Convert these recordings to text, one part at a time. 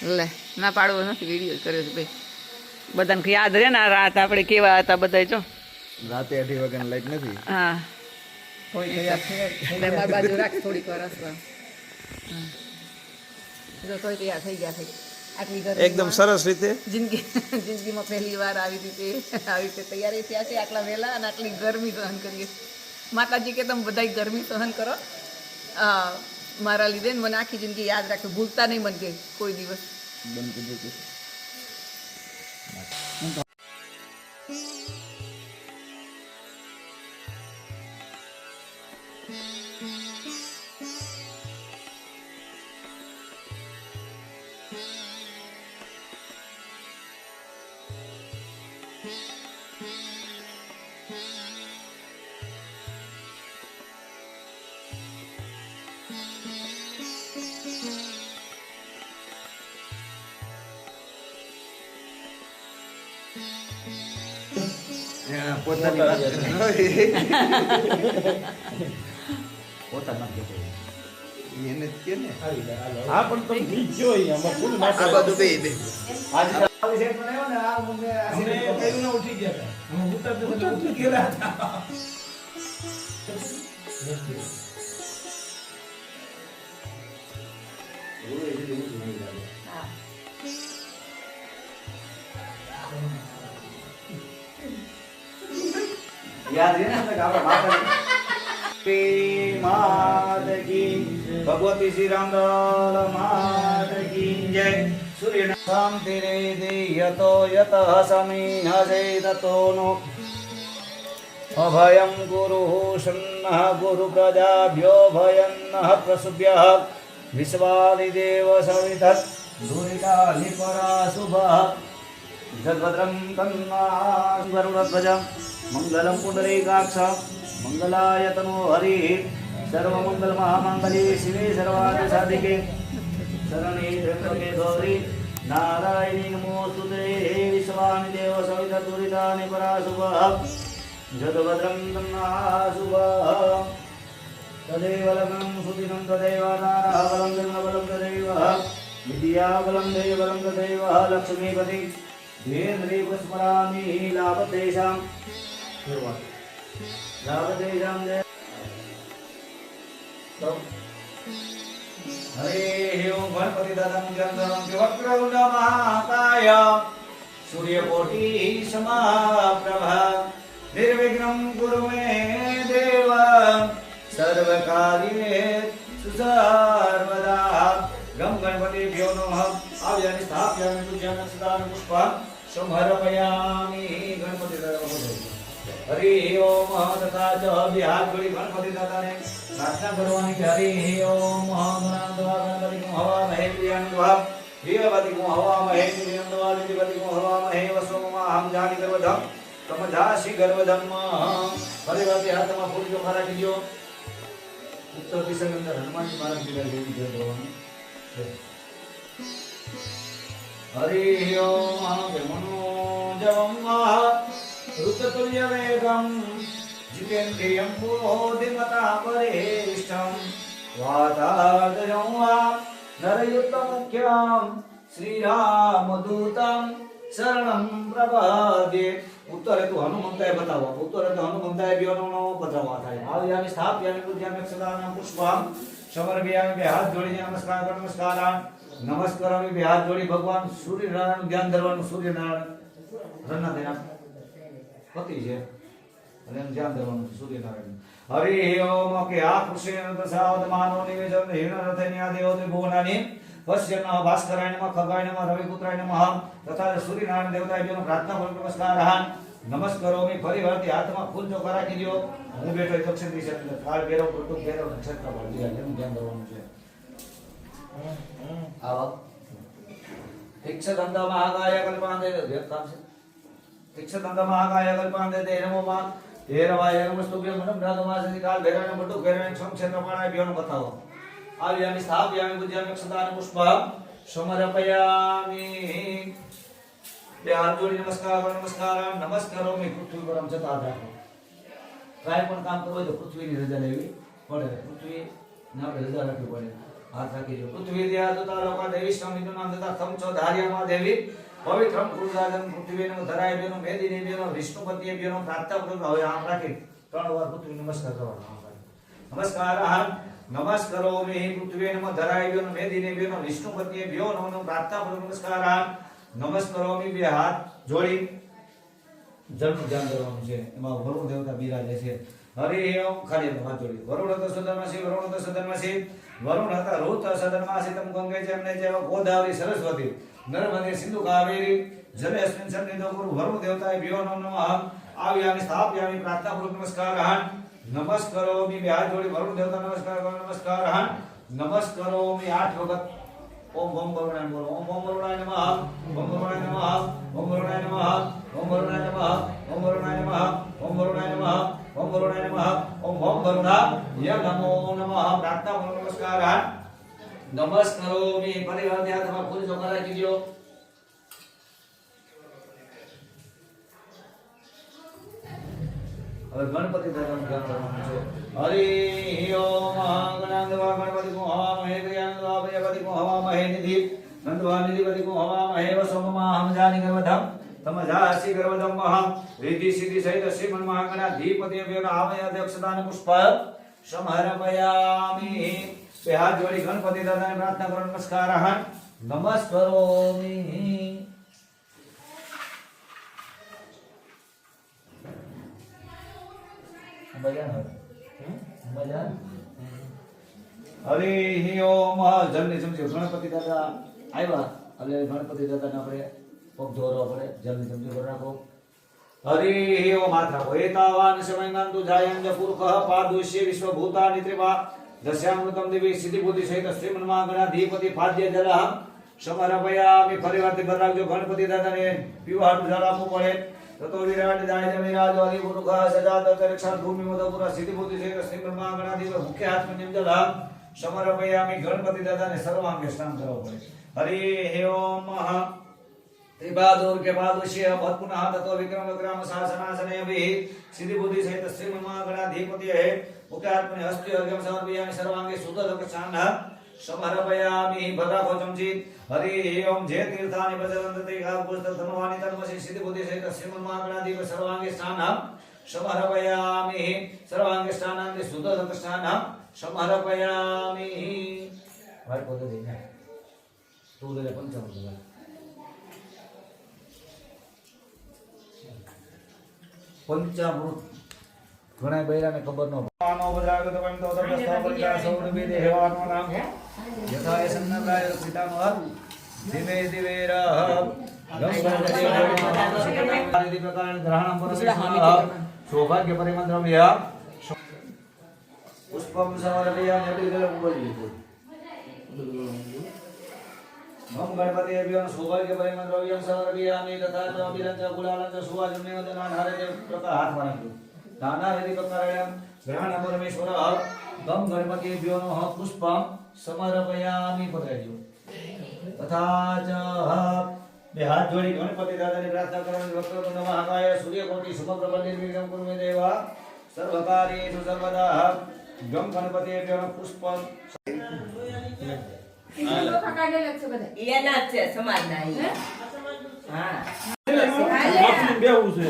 લે ના પાડવો નથી, વિડીયો કર્યો છે ભાઈ, બધાને યાદ રહે ને આ રાત આપણે કેવા હતા બધા. જો રાતે 8 વાગ્યાની લાઈટ નથી. હા કોઈ મારી બાજુ રાખ થોડીક વાર હસવા. જો તોય તૈયાર થઈ ગયા છે આટલી ગરમી એકદમ સરસ રીતે જિંદગીમાં પહેલી વાર આવી રીતે તૈયારી થયા છે આટલા વહેલા અને આટલી ગરમી સહન કરીએ. માતાજી કે તમે બધા ગરમી સહન કરો મારા લીધે ને મને આખી જિંદગી યાદ રાખજો, ભૂલતા નહીં મને કે કોઈ દિવસ. બંધ કરી દો. પોતાની વાત એને જ કે ને. હા પણ તમે બીજો અહીંયા ફૂલ આ બધું બે બે આજે સેટ બનાવ્યો ને આ મને કઈનું ના ઉઠી ગયા હતા. હું ઉતરતો ગયેલા હતા. યાદ છે ને આપણા માતા માત કી ભગવતી શ્રી રામલાલ માત કી જય. સૂર્ય શાંતિ રે દે યતો યત સમી હસે તતો નો અભયમ ગુરુ સન્નઃ ગુરુ પ્રજાભ્યો ભયન્નઃ પ્રસુભ્યઃ વિશ્વાદિદેવ સવિતઃ દુરિતાનિ પરાશુભઃ જગદ્રમ તન્ના વરુણધ્વજં મંગલમ પુંડરીકાક્ષ મંગલાયતનો હરિ સર્વમંગલ મહામંગલી શિવે સર્વાર્થ સાધિકે શરણે ત્ર્યંબકે ગૌરી નારાયણી નમોસ્તુતે. વિશ્વાનિ દેવ સવિતઃ દુરિતાનિ પરાશુભઃ જગદ્રમ તન્ના શુભઃ તદેવ લગ્નમ સુદિனம் તદેવ તારાબલમ જન્મબલમ તદેવ વિદ્યાબલમ દેવબલમ તદેવ લક્ષ્મીપતિ ધીરેન્દ્રી પુષ્પરામિ લાભદેશામ લાભદેશામ જય. હરે ઓમ ગણપતિ દાદા મુજંતરમ વક્રતુંડ મહાકાય સૂર્યકોટી સમાપ્રભા નિર્વિઘ્नं કુરુ મે દેવ સર્વકાર્યેષુ સર્વદા. ગમ ગણપતિભ્યો નમઃ. આવ્યાનિ સ્થાપ્યામિ પૂજ્યામિ સદામિ પુષ્પં સમર્પયામિ. ગણપતિ દાદા હરિ ઓમ તથા ચ બે હાથ જોડી ગણપતિ દાદાને પ્રાર્થના કરવાની કે હરિ ઓમ ગણપતિ હવામહે પ્રિયાન્વા દેવપતિ હવામહે પ્રિયાન્વા દેવપતિ હવામહે વસોમહં જાનિ ગર્વધમ તમજાસી ગર્વધમ. પરિવારથી હાથમાં ફૂલ ચોખા રાખી દો. ઉત્તર દિશાની અંદર હનુમાનજી મહારાજ જેવી જય બોલવાનું. હરિ ઓમ મનોજવમ ઋતતુલ્ય વેગમ જીતેન્દ્રિયમ પુરોધિમતા વરિષ્ઠમ વાતાદયં નરયુક્ત મુખ્યમ શ્રીરામદૂતમ શરણમ પ્રપદ્યે. ઉત્તરે તો હનુમંતાય બતાવો. ઉત્તરે તો હનુમંતાય બેનો બતાવવા થાય. આવ્યામિ સ્થાપ્યામિ પૂજ્યામિ સદાના પુષ્પમ સમર્પયામિ. બે હાથ જોડીને નમસ્કાર કરો. નમસ્કાર નમસ્કારામિ. બે હાથ જોડી ભગવાન સૂર્યનારાયણ ધ્યાન ધરવાનું. સૂર્યનારાયણ રન્ના દેના પતિ છે અને એમ ધ્યાન ધરવાનું સૂર્યનારાયણ. હરિ ઓમ કે આ કૃષ્ણ પ્રસાદ માનો નિવેદન હિરણ રથન્યા દેવ ભુવનાની પશ્યન ભાસ્કરાય નમઃ ખગાય નમઃ રવિપુત્રાય નમઃ તથા સૂર્યનારાયણ દેવતાય પ્રાર્થના કરો. નમસ્કાર નમસ્કારોમિ. ફરી વારથી હાથમાં ફૂલ ચોખા રાખી દો. હું બેઠો દક્ષિણ દિશા અંદર કાળ ભેરવ કુટુંબ ભેરવ નક્ષત્ર પર એનું ધ્યાન ધરવાનું છે. આવો ઠીક છે. ધંધા મહાકાય કલ્પાંતે કામ છે. ઠીક છે. ધંધા મહાકાય કલ્પાંતે તે નમોમાં તેરવાય નમસ્તુભ્યં મનમ રાગમાસતિ કાળ ભેરવ બટુ ભેરવ સંક્ષેત્ર પાણાય બેનો બતાવો. આવ્યામિ સ્થાપ્યામિ પૂજ્યામિ સદાના પુષ્પં સમર્પયામિ. બે હાથ જોડી નમસ્કાર કરો. નમસ્કાર નમસ્કારોમિ. પૃથ્વી પર જતા રાખો. કાંઈ પણ કામ કરવું હોય તો પૃથ્વીની રજા લેવી પડે. પૃથ્વી ને આપણે રજા રાખવી પડે. હાથ રાખી દો. પૃથ્વી દેવા દુતા લોકા દેવી સ્વામીનું નામ તથા તમ છો ધાર્યામાં દેવી પવિત્રમ કુલરાજન પૃથ્વીનું ધરાય બેનો મેદિની બેનો વિષ્ણુપતિએ બેનો પ્રાપ્ત કરું. હવે આમ રાખી 3 વાર પૃથ્વી નમસ્કાર કરવાનો. નમસ્કાર નમસ્કારોમિ પૃથ્વી નમઃ ધરાય બેનો મેદિની બેનો વિષ્ણુપતિએ બેનો પ્રાપ્ત કરું. નમસ્કાર નમસ્કારોમિ. બે હાથ જોડી જળનું ધ્યાન કરવાનું છે. એમાં વરુણ દેવતા બિરાજે છે. હરિ ઓમ. ખાલી હાથ જોડી. વરુણ હતો સદનમાં વરુણ હતો સદનમાં વરુણ હતા ઋત સદનમાં તમ ગંગે જેમને જેવા ગોદાવરી સરસ્વતી નર્મદે સિંધુ કાવેરી જલે અસ્મિન સન્નિધો ગુરુ વરુણ દેવતાએ ભ્યો નમઃ આવ્યામિ સ્થાપ્યામિ પ્રાર્થના પૂર્વક નમસ્કાર નમસ્કારોમિ. બે હાથ જોડી વરુણ દેવતા નમસ્કાર કરો. નમસ્કાર નમસ્કારોમિ 8 વખત ઓમ ઓમ વરુણાય બોલો. ઓમ ઓમ વરુણાય નમઃ. ઓમ વરુણાય નમઃ. ઓમ વરુણાય નમઃ. ઓમ વરુણાય નમઃ. ઓમ વરુણાય નમઃ. ઓમ વરુણાય નમઃ. ઓમ વરુણાય નમઃ. ઓમ ઓમ વરુણાય નમો નમઃ. પ્રાર્થના પૂર્વક નમસ્કાર નમસ્કારોમિ. પરિવાર ધ્યાન તમારા પૂરી ચોખા રાખી દો. હવે ગણપતિ દાદાનું ધ્યાન કરવાનું છે. હરિ ઓમ. ગણાંદવા ગણપતિ કો હવામહે ક્રિયાંદવા ભયપતિ કો હવામહે નિધિ નંદવા નિધિપતિ કો હવામહે વસોમમા હમજાની ગર્વધમ તમજાસી ગર્વધમ મહા રિદ્ધિ સિદ્ધિ સહિત શ્રીમન મહાગણા ધીપતિ અભ્યન આવય અધ્યક્ષદાન પુષ્પ સમર્પયામિ. બે હાથ જોડી ગણપતિ દાદાને પ્રાર્થના કરો. નમસ્કાર નમસ્કારોમિ. હરિ ઓમ. જલને સમજો. ગણપતિ દાદા આવ્યા એટલે ગણપતિ દાદાને આપણે પગ ધોરવા પડે. જલને સમજો કરી રાખો. હરિ ઓમ. હાથ રાખો. એતાવાન સમયનાંતુ જાયંજ પુરુષ પાદુષ્ય વિશ્વભૂતાનિ ત્રિવા દશ્યામૃતમ દેવી સિદ્ધિ બુદ્ધિ સહિત શ્રીમન્મા ગણાધિપતિ ફાદ્ય જલહ સમર્પયામિ. ફરીવારથી ભર રાખજો. ગણપતિ દાદાને પીવાળું જળ આપવું પડે. તતો વિરાટ જાય જમિરાજ આદિ પુરુષ સજાત અંતરિક્ષ ભૂમિ મધપુર સિદ્ધિ બુદ્ધિ સહિત શ્રીમન્મા ગણાધિપતિ મુખ્ય હાથ નિમ જલહ સમર્પયામિ. ગણપતિ દાદાને સર્વાંગે સ્નાન કરવું પડે. હરિ ઓમ. ત્રિપાદોર કે પાદુષ્ય ભત્પુનઃ તતો વિક્રમ વિક્રમ શાસનાસને ભી સિદ્ધિ બુદ્ધિ સહિત શ્રીમન્મા ગણાધિપતિ હે મુખ્યાત્મને હસ્તે અર્ઘ્યમ સમર્પયામિ. સર્વાંગે શુદ્ધ સ્નાન સમર્પયામિ. ભદ્રાખો ચમચી. હરિ ઓમ. જે તીર્થાની બદવંતતે પુસ્તક ધનવાની તન્મસી સિદ્ધિ બુદ્ધિ સહિત શ્રીમન્મા ગણાધિપતિ સર્વાંગે સ્નાન સમર્પયામિ. સર્વાંગે સ્નાનાંતે શુદ્ધ સ્નાન સમર્પયામિ. ભાઈ પોતે દેને તું લે પંચામૃત પંચામૃત ઘણા બૈરાને ખબર ન પાનો બજાગત વંતો તપસ્તા પરિજા સૌરભી દેવાનો નામ યથા સન્નકાય સીતાનો હર દિવે દિવેર ગંગા પ્રકાર ગ્રહણમ પરમેશ્વર સૌભાગ્ય પરિમંત્રમ્ય પુષ્પમ સમર્પયામિ. અતિગલ બોલી ઓમ ગણપતિ અભ્યો સૌભાગ્ય પરિમંત્રમ્ય સમર્પયામિ. તથા ચ અભિરંજ ગુલાલંજ સુવાજમ નિવેદનાન હરે દેવ પ્રકાર હાથ મારજો. દાના હરિ પ્રકારેણ ગ્રહણ પરમેશ્વર ગમ ગણપતિ અભ્યો નઃ પુષ્પમ સમર્પયામિ. પધરાજો. તથા ચ બે હાથ જોડી ગણપતિ દાદાની પ્રાર્થના કરવાની. વક્રતુંડ મહાકાય સૂર્યકોટિ સમગ્ર નિર્વિઘ્નં કુરુ મે દેવા સર્વકાર્યેષુ સર્વદા. ગમ ગણપતિ અભ્યો પુષ્પમ. એના છે સમાજના ઈ. હા બેવું છે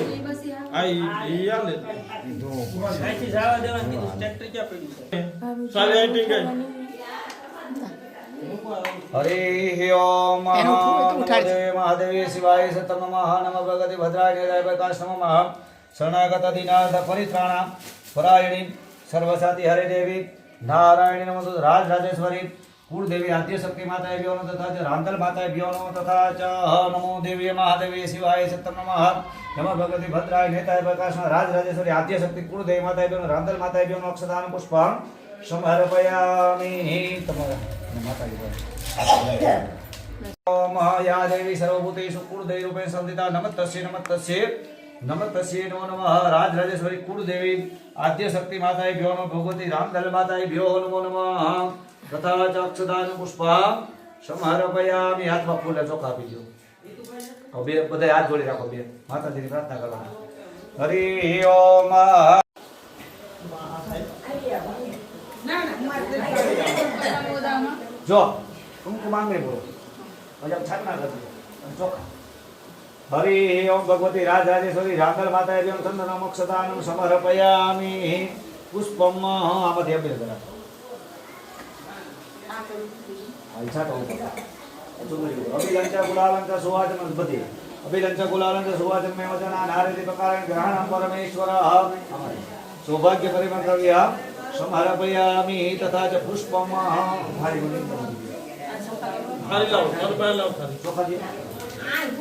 આ ઈ આલે અહીંથી જવા દેવા કીધું ટ્રેક્ટર ક્યાં પડ્યું છે સારી આઈટી ગઈ. હરિ ઓમ. નમોદેવે મહાદેવે શિવાય સતમ નમઃ. નમઃ ભગવતે ભદ્રાય નિરાય પ્રકાશ નમઃ. શરણાગત દીનાથ પરિત્રાણા પરાયણી સર્વસાતી હરે દેવી નારાયણી નમઃ. રાજ રાજેશ્વરી કુળદેવી આદ્ય શક્તિ માતાએ ભ્યો તથા ચ રાંધલ માતાએ ભ્યો તથા ચ નમો દેવી મહાદેવી શિવાય સતમ નમઃ. નમઃ ભગવતે ભદ્રાય નેતાય પ્રકાશ રાજ રાજેશ્વરી આદ્ય શક્તિ કુળદેવી માતાએ ભ્યો રાંધલ માતાએ ભ્યો અક્ષદાન પુષ્પમ સમર્પયામિ. તમારા માતાજી ઓમ યા દેવી સર્વભૂતેષુ કુળદેવી રૂપે સંસ્થિતા નમસ્તસ્ય નમસ્તસ્ય નમસ્તસ્ય નમો નમઃ. રાજ રાજેશ્વરી કુળદેવી આદ્ય શક્તિ માતાએ ભ્યો નમઃ. ભગવતી રામદલ માતાએ ભ્યો નમો નમઃ. તથા ચ અક્ષદાન પુષ્પમ સમર્પયામિ. હાથમાં ફૂલ ચોખા આપી દો. હવે બે બધા હાથ જોડી રાખો. બે માતાજીની પ્રાર્થના કરવાની. હરિ ઓમ. ના ના જો કુમકુમ આંગળે બોલો પછી આમ છાટણા કરજો અને ચોખા હરિ ઓમ ભગવતી રાજરાજેશ્વરી રાંગલ માતાએ દેવ ચંદનમ અક્ષતાનમ સમર્પયામિ પુષ્પમ આમાંથી અભિર કરા છાટો અભિલંચ ગુલાલંચ સુવાચન બધી અભિલંચ ગુલાલંચ સુવાચન મે વચના નારેતિ પ્રકારેણ ગ્રહણમ પરમેશ્વર સૌભાગ્ય પરિમંતવ્ય સમર્પયામિ તથા ચ પુષ્પમ હારી મને હારી લાવો તાર લાવો તારી ચોખા દે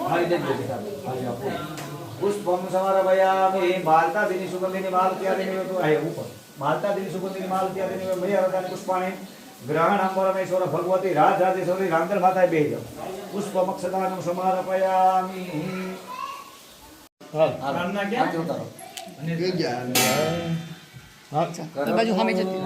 હારી દે હારી આપો પુષ્પમ સમર્પયામિ માલતાદિની સુગંધિની માલત્યાદિની તો આ ઉપર માલતાદિની સુગંધિની માલત્યાદિની મયરતાની પુષ્પાણી ગ્રહણમ પરમેશ્વર ભગવતી રાજરાજેશ્વરી રાંગલ માતાએ બે જાવ પુષ્પમક્ષદાનમ સમર્પયામિ હાલ રામના ક્યાં ઉતારો કે ગયા એ બાજુ સામે જતી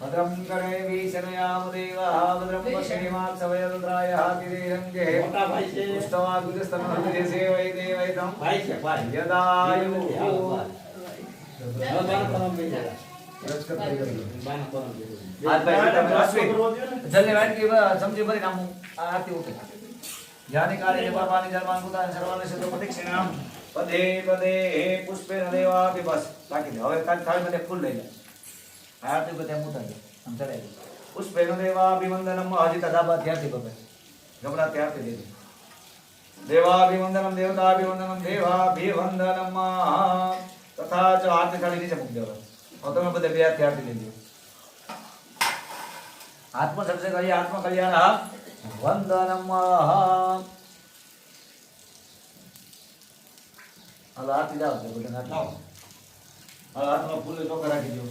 ભદ્રમ કરે વિષનયામ દેવા ભદ્રમ પશ્યિમાક્ષવયરુદ્રાય હાતિરેરંગે મોટા ભાઈ છે પુષ્ટવા ગુજસ્તન હૃદય સેવૈ દેવૈતમ ભાઈ છે ભાઈ યદાયુ હાથ ભાઈ તમે અશ્વિન જલ્દી વાટકી સમજી ભરી નામ આરતી ઉઠે જાની કાળે બાબાની જન્માન પુતાન સર્વાને સતો પ્રદક્ષિણામ પદે પદે પુષ્પેન દેવાપી બસ બાકી દે હવે કાલ થાળી માટે ફૂલ લઈ લે આરતી બધા મુતાઈ આમ ચડાઈ દે પુષ્પેન દેવાભિવંદનમ હજી તદાબા ત્યાંથી બબે ગમરા ત્યાંથી દે દેવાભિવંદનમ દેવતાભિવંદનમ દેવાભિવંદનમ તથા જો આરતી થાળી નીચે મૂકી દેવા હવે તમે બધા બે હાથથી આરતી લઈ લો આત્મ સબસે કરીએ આત્મ કલ્યાણ વંદનમ હવે આરતી જાઓ તો બધા નાખો હવે હાથમાં ફૂલ ચોખા રાખી દો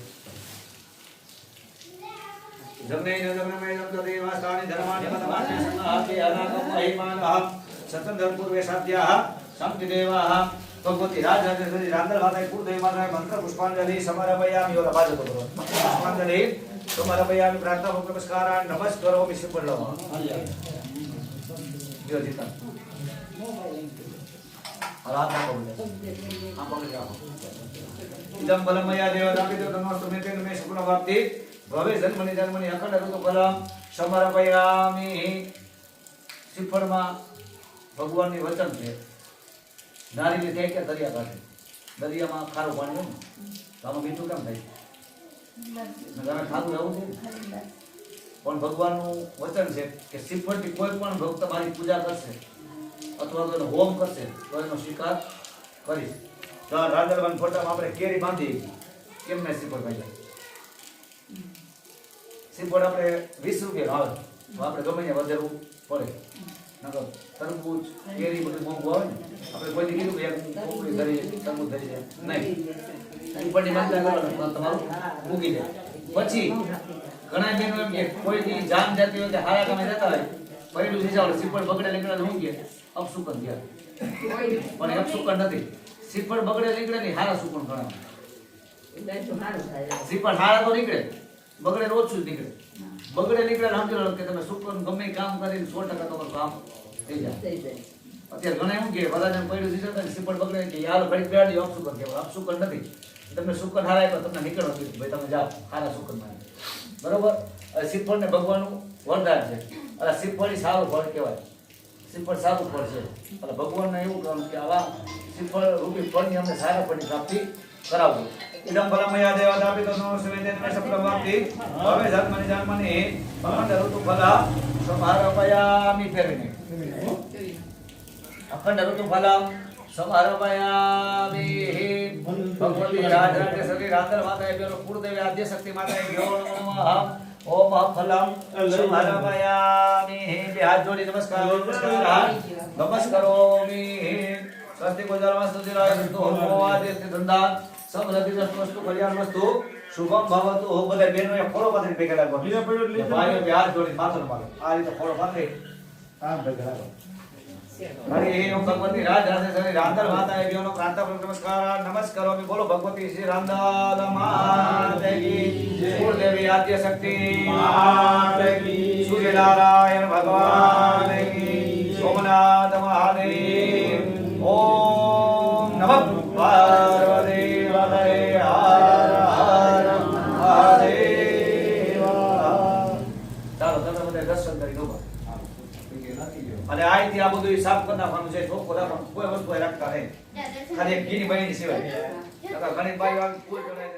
જમને જગનમય જગત દેવાસ્તાની ધર્માની મતમાની સંહાતિ અનાગમ મહિમાનઃ સતંધરપુર વેશાદ્યાઃ સંતિ દેવાઃ ભગવતી રાજરાજેશ્વરી રાંદલ માતાએ કુળદેવી માતાએ મંત્ર પુષ્પાંજલિ સમર્પયામિ ઓલા બાજુ કરો પુષ્પાંજલિ સમર્પયામિ પ્રાર્થના ભક્ત નમસ્કારાન નમસ્કારો વિશે પડલો જો જીતા હાથ આપો આમ પકડી રાખો ઇદમ બલમયા દેવદાપિતો તમસ્તુ મેતે મે સુખનો પ્રાપ્તિ ભવે જન્મની જન્મની અખંડ ઋતુ ફલમ સમર્પયામિ શ્રીફળમાં ભગવાનની વચન છે નારીની થાય કે દરિયા કાંઠે દરિયામાં ખારું પાણી હોય ને તો આમાં મીઠું કેમ થાય તમે ખાધું એવું છે પણ ભગવાનનું વચન છે કે શ્રીફળથી કોઈ પણ ભક્ત મારી પૂજા કરશે અથવા તો એનો હોમ કરશે તો એનો સ્વીકાર કરીશ તો આ રાંદલવાન ફોટામાં આપણે કેરી બાંધી કેમને શ્રીફળ ભાઈ શ્રીફળ આપણે 20 રૂપિયા આવે તો આપણે ગમે ત્યાં વધારવું પડે નકર તરબૂચ કેરી બધું મોંઘું આવે ને આપણે કોઈ કીધું કે એક કોકડી ધરી તરબૂચ ધરી જાય નહીં શ્રીફળની માનતા કરવાનું તમારું મૂકી દે પછી ઘણા બહેનો એમ કે કોઈની જાન જતી હોય કે હારા કામે જતા હોય પહેલું જે જાવ શ્રીફળ બગડે નીકળે શું કે અપસુકન ગયા પણ અપસુકન નથી શ્રીફળ બગડે નીકળે નહીં હારા સુકન ગણાવે શ્રીફળ હારા તો નીકળે બગડે ઓછું જ નીકળે બગડે નીકળે સમજો કે તમે સુકન ગમે કામ કરીને 100% તમારું કામ થઈ જાય અત્યારે ઘણા એવું કે વરાજાને પડ્યું દીધું ને શ્રીફળ બગડે કે યાર ઘડી બેડી અપશુકન કહેવાય. અપશુકન નથી. તમને શુકન હારાય તો તમને નીકળવા દીધું ભાઈ તમે જાઓ સારા શુકનમાં. બરોબર. શ્રીફળ ને ભગવાનનું વરદાન છે. એટલે શ્રીફળ ઈ સારું ફળ કહેવાય. શ્રીફળ સારું ફળ છે. એટલે ભગવાનને એવું કહેવાનું કે આવા શ્રીફળ રૂપી ફળની અમને સારા ફળની પ્રાપ્તિ કરાવજો. ઇદમ ફલમયા દેવાદાપિતો નો સુવેદેન સપ્રવાપ્તિ હવે જન્મની જન્મની ભગવાન ઋતુ ફલા સમારપયામિ ફેરવીને અખંડ ઋતુ ફલમ સમારપયામિ ભગવતી રાજરાજે સગી રાંધર માતાએ બેનો કુળદેવી આદ્ય શક્તિ માતાએ ગયો ઓમ ફલમ સમારપયામિ બે હાથ જોડી નમસ્કાર નમસ્કારોમિ સ્વસ્તિ ગુજારવા સ્તુતિ રાય તો હોવાદે ધંધા सब लगी वस्तु कल्याण वस्तु शुभम भवतु हो बदे बेनो ये फॉलो पाते पे करा को બીજા પડ્યો એટલે भाई ब्याज जोड़ी माथो न मारो आ રીતે ફોલો પાતે કામ पे करा हरे ओम भगवती राज राजेश्वरी रांदल माता ए बेनो प्रांता पर नमस्कार नमस्कारो मी बोलो भगवती श्री रांदल माता की कुल देवी आद्य शक्ति माता की सूर्य नारायण भगवान की सोमनाथ महादेव ओम नमः पार्वती દર્શન કરી લો અને આઈથી આ બધું સાફ કરી નાખવાનું છે. ચોખ્ખું રાખવાનું, કોઈ વસ્તુ રાખતા નહીં. ખાલી એક ઘીની બની સિવાય ઘણી બાઈ આવી કોઈ જોડાય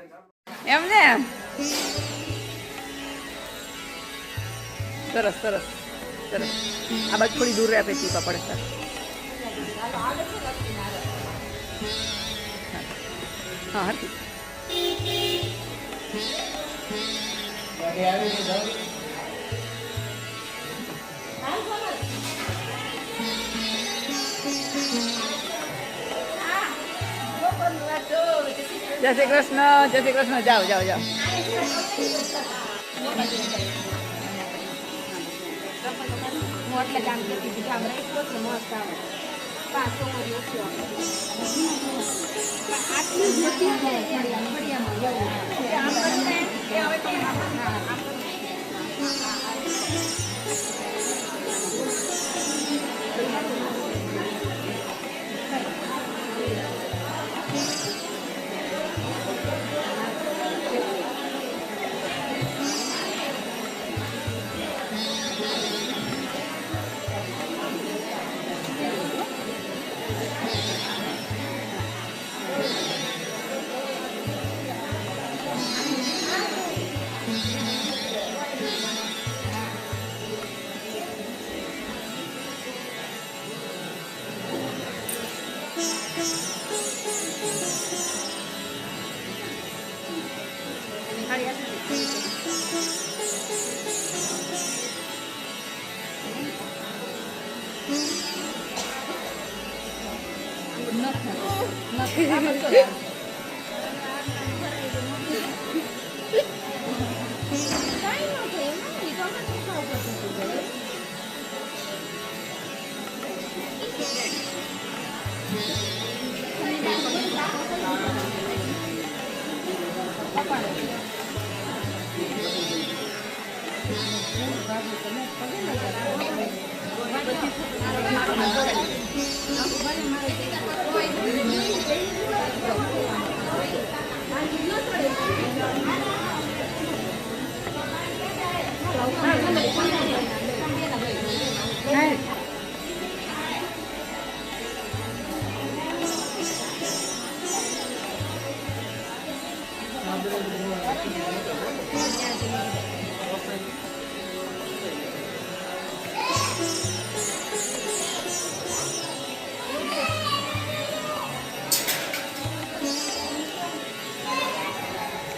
એમ ને સરસ સરસ સરસ. આ બાજુ થોડી દૂર રહે પછી પડે સર. હા હતી જય શ્રી કૃષ્ણ જય શ્રી કૃષ્ણ. જાઓ જાઓ જાઓ. મોટલા કામ કરતી કામ રાખો તો મસ્ત આવે. પાછો મળ્યો છે આટલી મોટી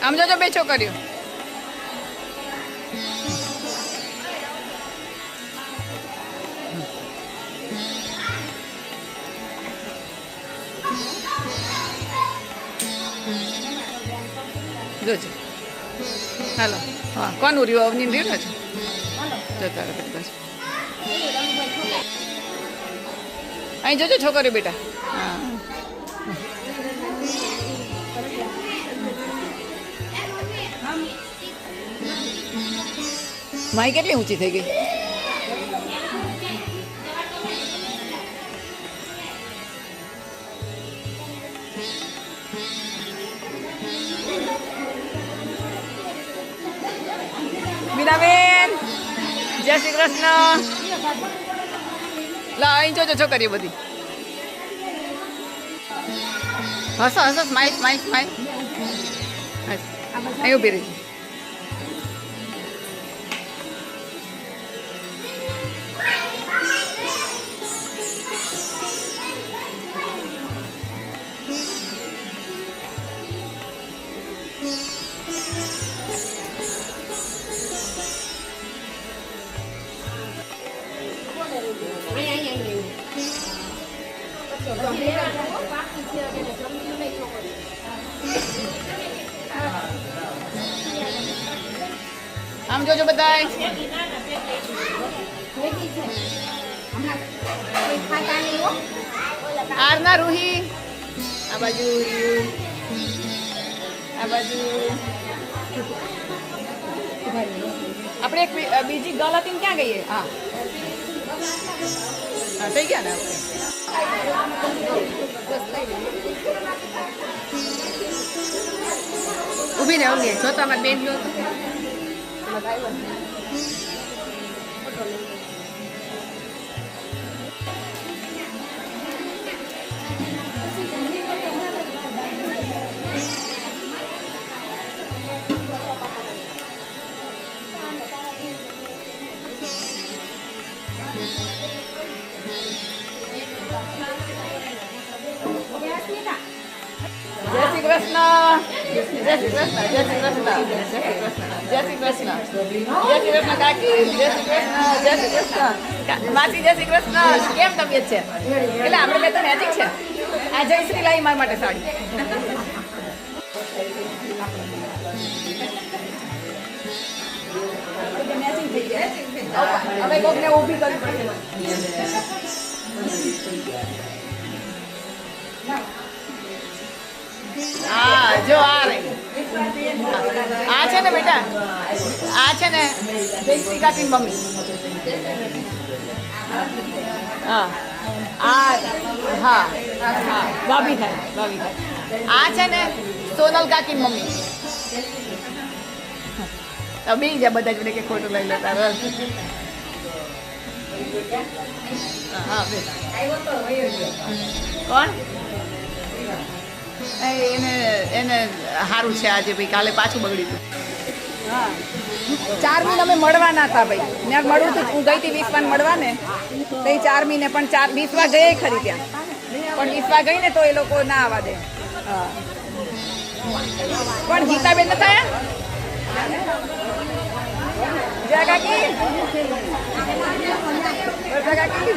આમ જોજો બે છોકરીઓ. જોજો હાલો. હા કોનું રહ્યું? અવની રહ્યું ને છે જતા રહે બધા. અહીં જોજો છોકરીઓ બેટા. હા માઈ કેટલી ઊંચી થઈ ગઈ. મીનાબેન જય શ્રી કૃષ્ણ. લા અહીં જોજો છોકરીઓ બધી. હસો હસો સ્માઈલ સ્માઈલ સ્માઈલ. અહીં ઊભી રહી. આમ જોજો બધાય. આરના રૂહી આ બાજુ રહ્યું. આ બાજુ આપણે એક બીજી ગર્લ હતી ને ક્યાં ગઈએ? હા હા થઈ ગયા ને. ઊભી ને ઊભી જો તો અમારી બેન જો. જય શ્રી કૃષ્ણ. જય શ્રી કૃષ્ણ. જય શ્રી કૃષ્ણ. જય શ્રી કૃષ્ણ. જય શ્રી કૃષ્ણ. જય શ્રી કૃષ્ણ કાકી. જય શ્રી કૃષ્ણ. જય શ્રી કૃષ્ણ માસી. જય શ્રી કૃષ્ણ. કેમ તબિયત છે? એટલે આપણે બે તો મેચિંગ છે. આ જયશ્રી લાવી મારા માટે સાડી. હવે કોકને ઊભી કરવી પડશે. હા જો આ રહી. આ છે ને બેટા, આ છે ને જયશ્રી કાકી મમ્મી. હા આ હા હા ભાભી થાય, ભાભી થાય. આ છે ને સોનલ કાકી મમ્મી. બે જાય બધા જોડે કે ખોટું લઈ લેતા. હા કોણ? એને સારું છે આજે ભાઈ, કાલે પાછું બગડ્યું હતું. હા 4 મહિને અમે મળવાના હતા ભાઈ. ત્યાં મળવું હતું, હું ગઈ હતી 20 માં મળવા ને, તો એ 4 મહિને પણ 20 માં ગઈ ખરી ત્યાં, પણ 20 માં ગઈ ને તો એ લોકો ના આવવા દે. હા પણ ગીતાબેન ન થયા. જય કાકી. જય કાકી.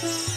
Mm-hmm.